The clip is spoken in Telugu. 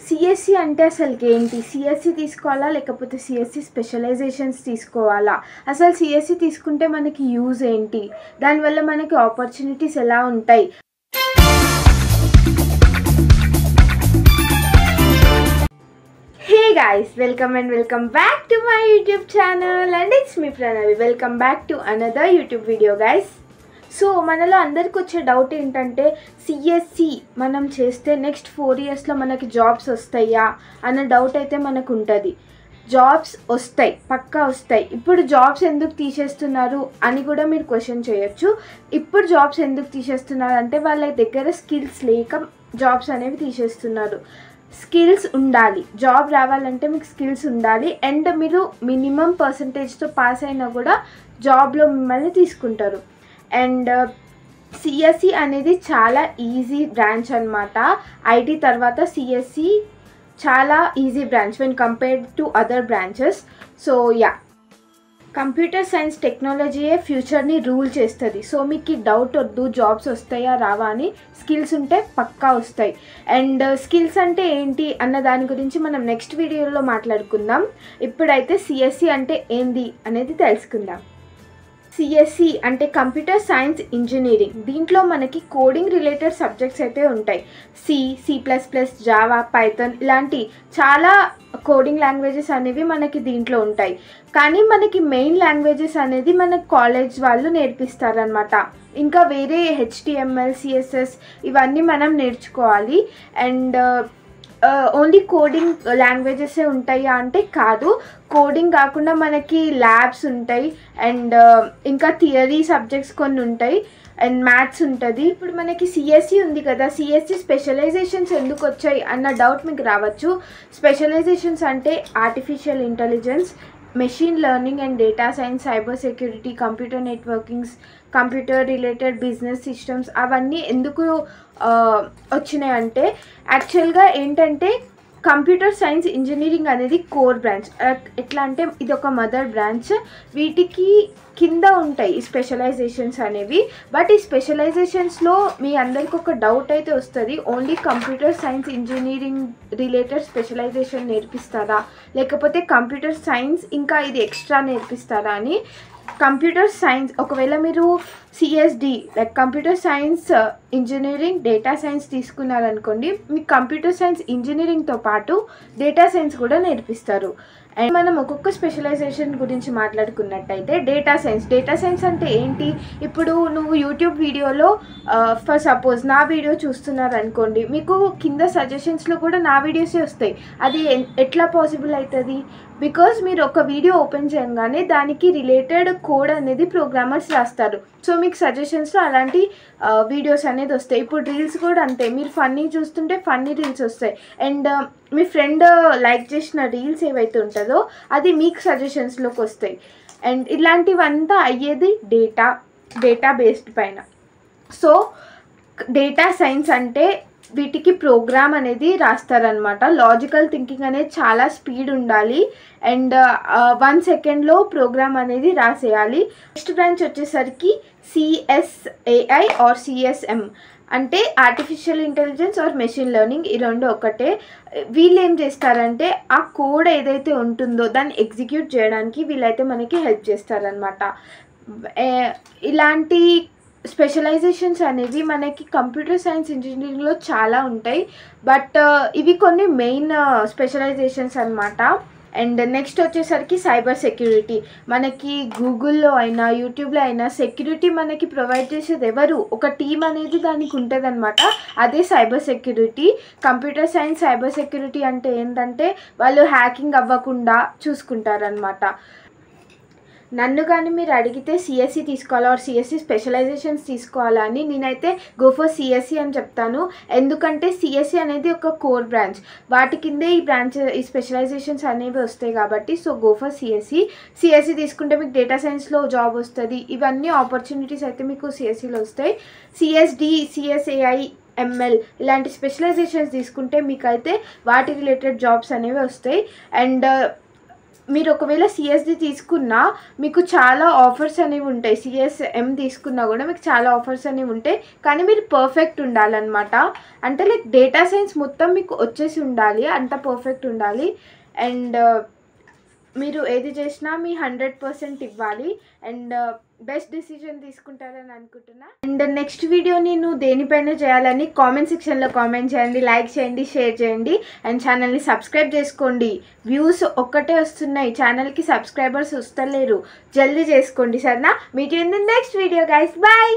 సిఎస్సి అంటే అసలుకి ఏంటి? సిఎస్సి తీసుకోవాలా లేకపోతే సిఎస్సి స్పెషలైజేషన్స్ తీసుకోవాలా? అసలు సిఎస్సి తీసుకుంటే మనకి యూజ్ ఏంటి? దానివల్ల మనకి ఆపర్చునిటీస్ ఎలా ఉంటాయి? Hey guys, welcome back to my YouTube channel and it's me Pranavi. Welcome back to another YouTube video guys. So మనలో అందరికి వచ్చే డౌట్ ఏంటంటే సిఎస్సి మనం చేస్తే నెక్స్ట్ 4 ఇయర్స్లో మనకి జాబ్స్ వస్తాయా అన్న డౌట్ అయితే మనకు ఉంటుంది. జాబ్స్ వస్తాయి, పక్కా వస్తాయి. ఇప్పుడు జాబ్స్ ఎందుకు తీసేస్తున్నారు అని కూడా మీరు క్వశ్చన్ చేయొచ్చు. ఇప్పుడు జాబ్స్ ఎందుకు తీసేస్తున్నారు అంటే వాళ్ళ దగ్గర స్కిల్స్ లేక జాబ్స్ అనేవి తీసేస్తున్నారు. స్కిల్స్ ఉండాలి, జాబ్ రావాలంటే మీకు స్కిల్స్ ఉండాలి అండ్ మీరు మినిమం పర్సంటేజ్తో పాస్ అయినా కూడా జాబ్లో మిమ్మల్ని తీసుకుంటారు. అండ్ సిఎస్సి అనేది చాలా ఈజీ బ్రాంచ్ అనమాట. ఐటీ తర్వాత సిఎస్సి చాలా easy branch when compared to other branches. So yeah, computer science టెక్నాలజీయే ఫ్యూచర్ని రూల్ చేస్తుంది. సో మీకు డౌట్ వద్దు జాబ్స్ వస్తాయా రావా అని. స్కిల్స్ ఉంటే పక్కా వస్తాయి. అండ్ స్కిల్స్ అంటే ఏంటి అన్న దాని గురించి మనం నెక్స్ట్ వీడియోలో మాట్లాడుకుందాం. ఇప్పుడైతే సిఎస్సి అంటే ఏంది అనేది తెలుసుకుందాం. సిఎస్సి అంటే కంప్యూటర్ సైన్స్ ఇంజనీరింగ్. దీంట్లో మనకి కోడింగ్ రిలేటెడ్ సబ్జెక్ట్స్ అయితే ఉంటాయి. సి++, జావా, పైథాన్ ఇలాంటి చాలా కోడింగ్ లాంగ్వేజెస్ అనేవి మనకి దీంట్లో ఉంటాయి. కానీ మనకి మెయిన్ లాంగ్వేజెస్ అనేది మనకి కాలేజ్ వాళ్ళు నేర్పిస్తారనమాట. ఇంకా వేరే HTML, CSS ఇవన్నీ మనం నేర్చుకోవాలి. అండ్ ఓన్లీ కోడింగ్ లాంగ్వేజెసే ఉంటాయా అంటే కాదు. కోడింగ్ కాకుండా మనకి ల్యాబ్స్ ఉంటాయి అండ్ ఇంకా థియరీ సబ్జెక్ట్స్ కొన్ని ఉంటాయి అండ్ మ్యాథ్స్ ఉంటుంది. ఇప్పుడు మనకి సిఎస్సి ఉంది కదా, సిఎస్సి స్పెషలైజేషన్స్ ఎందుకు వచ్చాయి అన్న డౌట్ మీకు రావచ్చు. స్పెషలైజేషన్స్ అంటే artificial intelligence, machine learning and data science, cyber security, computer networkings, computer related business systems అవన్నీ ఎందుకు వచ్చినాయంటే యాక్చువల్గా ఏంటంటే కంప్యూటర్ సైన్స్ ఇంజనీరింగ్ అనేది కోర్ బ్రాంచ్. ఎట్లా అంటే ఇది ఒక మదర్ బ్రాంచ్. వీటికి కింద ఉంటాయి ఈ స్పెషలైజేషన్స్ అనేవి. బట్ ఈ స్పెషలైజేషన్స్లో మీ అందరికి ఒక డౌట్ అయితే వస్తుంది, only computer science engineering related specialization నేర్పిస్తారా లేకపోతే కంప్యూటర్ సైన్స్ ఇంకా ఇది ఎక్స్ట్రా నేర్పిస్తారా అని. కంప్యూటర్ సైన్స్ ఒకవేళ మీరు CSD like computer science engineering data science తీసుకున్నారనుకోండి, మీకు కంప్యూటర్ సైన్స్ ఇంజనీరింగ్తో పాటు డేటా సైన్స్ కూడా నేర్పిస్తారు. అండ్ మనం ఒక్కొక్క స్పెషలైజేషన్ గురించి మాట్లాడుకున్నట్టయితే డేటా సైన్స్ అంటే ఏంటి? ఇప్పుడు నువ్వు యూట్యూబ్ వీడియోలో ఫర్ సపోజ్ నా వీడియో చూస్తున్నారనుకోండి, మీకు కింద సజెషన్స్లో కూడా నా వీడియోసే వస్తాయి. అది ఎట్లా పాసిబుల్ అవుతుంది? బికాజ్ మీరు ఒక వీడియో ఓపెన్ చేయగానే దానికి రిలేటెడ్ కోడ్ అనేది ప్రోగ్రామర్స్ రాస్తారు. సో మీకు సజెషన్స్లో అలాంటి వీడియోస్ అనేది వస్తాయి. ఇప్పుడు రీల్స్ కూడా అంతే, మీరు ఫన్నీ చూస్తుంటే ఫన్నీ రీల్స్ వస్తాయి అండ్ మీ ఫ్రెండ్ లైక్ చేసిన రీల్స్ ఏవైతే ఉంటుందో అది మీకు సజెషన్స్లోకి వస్తాయి. అండ్ ఇలాంటివంతా అయ్యేది డేటా బేస్డ్ పైన. సో డేటా సైన్స్ అంటే వీటికి ప్రోగ్రామ్ అనేది రాస్తారనమాట. లాజికల్ థింకింగ్ అనేది చాలా స్పీడ్ ఉండాలి అండ్ 1 సెకండ్లో ప్రోగ్రామ్ అనేది రాసేయాలి. నెక్స్ట్ బ్రాంచ్ వచ్చేసరికి CSAI ఆర్ CSM అంటే artificial intelligence or machine learning. ఈ రెండు ఒకటే. వీళ్ళు ఏం చేస్తారంటే ఆ కోడ్ ఏదైతే ఉంటుందో దాన్ని ఎగ్జిక్యూట్ చేయడానికి వీళ్ళైతే మనకి హెల్ప్ చేస్తారనమాట. ఇలాంటి స్పెషలైజేషన్స్ అనేవి మనకి కంప్యూటర్ సైన్స్ ఇంజనీరింగ్లో చాలా ఉంటాయి. బట్ ఇవి కొన్ని మెయిన్ స్పెషలైజేషన్స్ అనమాట. అండ్ నెక్స్ట్ వచ్చేసరికి సైబర్ సెక్యూరిటీ. మనకి గూగుల్లో అయినా యూట్యూబ్లో అయినా సెక్యూరిటీ మనకి ప్రొవైడ్ చేసేది ఎవరు? ఒక టీం అనేది దానికి ఉంటుంది అనమాట. అదే cyber security. Computer science cyber security అంటే ఏంటంటే వాళ్ళు హ్యాకింగ్ అవ్వకుండా చూసుకుంటారనమాట. నన్ను కానీ మీరు అడిగితే సిఎస్సి తీసుకోవాలా ఆర్ సిఎస్సి స్పెషలైజేషన్స్ తీసుకోవాలా అని నేనైతే గో ఫర్ సిఎస్సి అని చెప్తాను. ఎందుకంటే సిఎస్సి అనేది ఒక కోర్ బ్రాంచ్, వాటి కిందే ఈ స్పెషలైజేషన్స్ అనేవి వస్తాయి కాబట్టి. సో గో ఫర్ సిఎస్సి తీసుకుంటే మీకు డేటా సైన్స్లో జాబ్ వస్తుంది. ఇవన్నీ ఆపర్చునిటీస్ అయితే మీకు సిఎస్సిలో వస్తాయి. CSD, CSAI, ML ఇలాంటి స్పెషలైజేషన్స్ తీసుకుంటే మీకైతే వాటి రిలేటెడ్ జాబ్స్ అనేవి వస్తాయి. అండ్ మీరు ఒకవేళ సిఎస్డి తీసుకున్నా మీకు చాలా ఆఫర్స్ అనేవి ఉంటాయి. సిఎస్ఎం తీసుకున్నా కూడా మీకు చాలా ఆఫర్స్ అనేవి ఉంటాయి. కానీ మీరు పర్ఫెక్ట్ ఉండాలన్నమాట. అంటే లైక్ డేటా సైన్స్ మొత్తం మీకు వచ్చేసి ఉండాలి, అంత పర్ఫెక్ట్ ఉండాలి. అండ్ మీరు ఏది చేసినా మీ 100% ఇవ్వాలి. అండ్ బెస్ట్ డిసిజన్ తీసుకుంటారని అనుకుంటున్నా. అండ్ నెక్స్ట్ వీడియో నేను దేనిపైన చేయాలని కామెంట్ సెక్షన్లో కామెంట్ చేయండి, లైక్ చేయండి, షేర్ చేయండి. అండ్ ఛానల్ని సబ్స్క్రైబ్ చేసుకోండి. వ్యూస్ ఒక్కటే వస్తున్నాయి, ఛానల్కి సబ్స్క్రైబర్స్ వస్తలేరు. జల్దీ చేసుకోండి సరేనా. Meet in the next video guys. Bye.